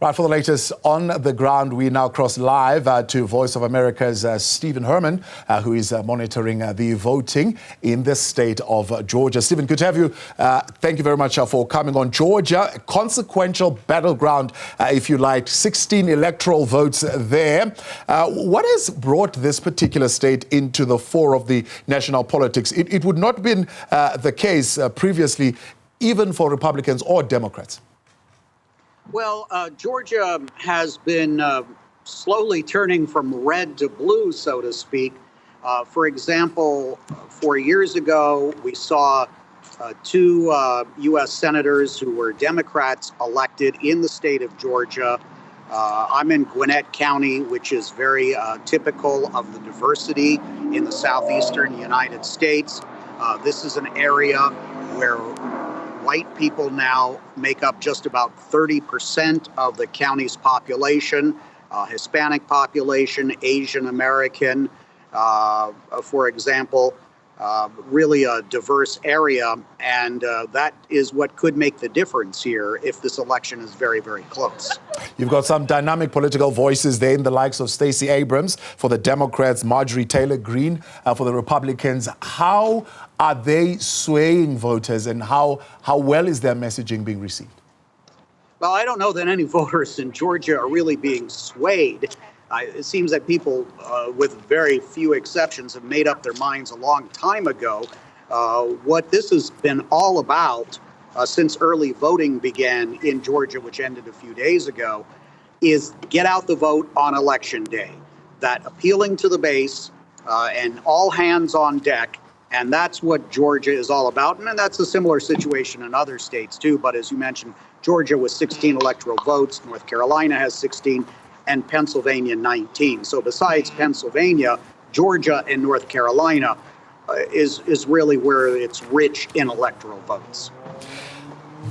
Right, for the latest on the ground, we now cross live to Voice of America's Steven Herman, who is monitoring the voting in the state of Georgia. Steven, good to have you. Thank you very much for coming on. Georgia, a consequential battleground, if you like, 16 electoral votes there. What has brought this particular state into the fore of the national politics? It would not have been the case previously, even for Republicans or Democrats. Well, Georgia has been slowly turning from red to blue, so to speak. For example, 4 years ago, we saw two U.S. senators who were Democrats elected in the state of Georgia. I'm in Gwinnett County, which is very typical of the diversity in the southeastern United States. This is an area where white people now make up just about 30% of the county's population, Hispanic population, Asian American, for example, really a diverse area. And that is what could make the difference here if this election is very, very close. You've got some dynamic political voices there in the likes of Stacey Abrams for the Democrats, Marjorie Taylor Greene for the Republicans. How are they swaying voters, and how well is their messaging being received? Well, I don't know that any voters in Georgia are really being swayed. It seems that people, with very few exceptions, have made up their minds a long time ago. What this has been all about since early voting began in Georgia, which ended a few days ago, is get out the vote on election day. That appealing to the base and all hands on deck. And that's what Georgia is all about. And that's a similar situation in other states, too. But as you mentioned, Georgia with 16 electoral votes, North Carolina has 16, and Pennsylvania 19. So besides Pennsylvania, Georgia and North Carolina is really where it's rich in electoral votes.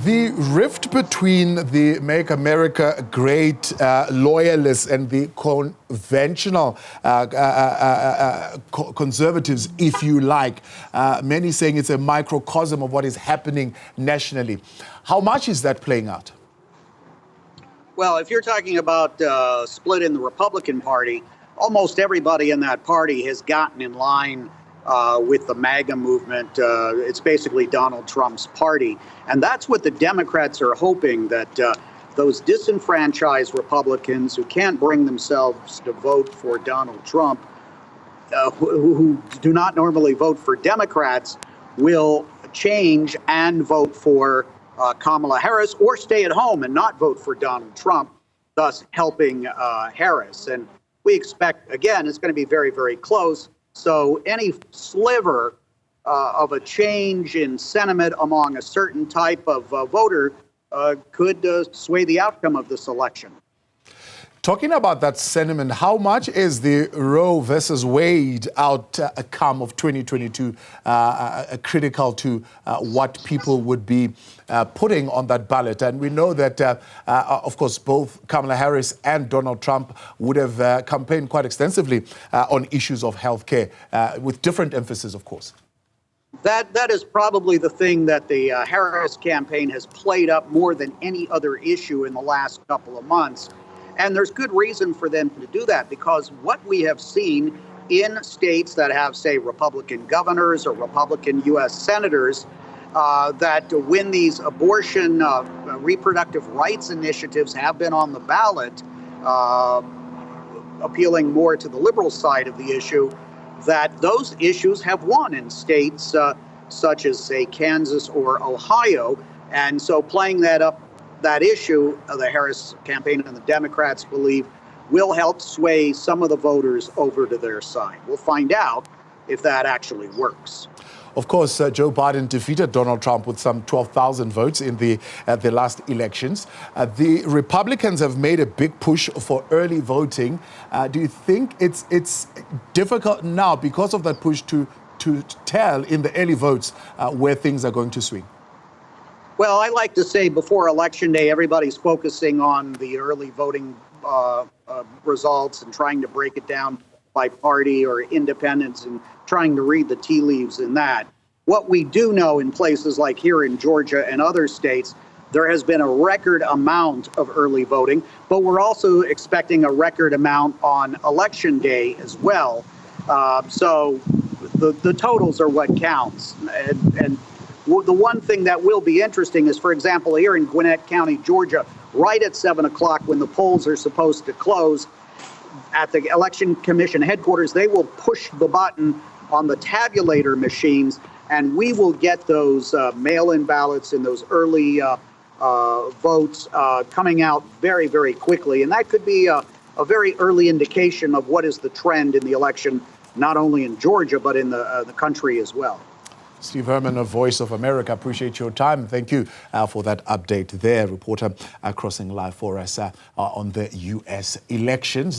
The rift between the Make America Great loyalists and the conventional conservatives, if you like, many saying it's a microcosm of what is happening nationally. How much is that playing out? Well, if you're talking about split in the Republican Party, almost everybody in that party has gotten in line with the MAGA movement. It's basically Donald Trump's party. And that's what the Democrats are hoping, that those disenfranchised Republicans who can't bring themselves to vote for Donald Trump, who do not normally vote for Democrats, will change and vote for Kamala Harris, or stay at home and not vote for Donald Trump, thus helping Harris. And we expect, again, it's going to be very, very close. So any sliver of a change in sentiment among a certain type of voter could sway the outcome of this election. Talking about that sentiment, how much is the Roe versus Wade outcome of 2022 critical to what people would be putting on that ballot? And we know that, of course, both Kamala Harris and Donald Trump would have campaigned quite extensively on issues of healthcare, with different emphasis, of course. That is probably the thing that the Harris campaign has played up more than any other issue in the last couple of months. And there's good reason for them to do that, because what we have seen in states that have, say, Republican governors or Republican U.S. senators, that when these abortion reproductive rights initiatives have been on the ballot, appealing more to the liberal side of the issue, that those issues have won in states such as, say, Kansas or Ohio. And so playing that issue, the Harris campaign and the Democrats believe, will help sway some of the voters over to their side. We'll find out if that actually works. Of course, Joe Biden defeated Donald Trump with some 12,000 votes in the last elections. The Republicans have made a big push for early voting. Do you think it's difficult now because of that push to tell in the early votes where things are going to swing? Well, I like to say before Election Day, everybody's focusing on the early voting results and trying to break it down by party or independents and trying to read the tea leaves in that. What we do know in places like here in Georgia and other states, there has been a record amount of early voting, but we're also expecting a record amount on election day as well. So the totals are what counts. And the one thing that will be interesting is, for example, here in Gwinnett County, Georgia, right at 7 o'clock when the polls are supposed to close, at the Election Commission headquarters, they will push the button on the tabulator machines, and we will get those mail-in ballots and those early votes coming out very, very quickly. And that could be a very early indication of what is the trend in the election, not only in Georgia, but in the country as well. Steve Herman of Voice of America, appreciate your time. Thank you for that update there. Reporter crossing live for us on the U.S. elections.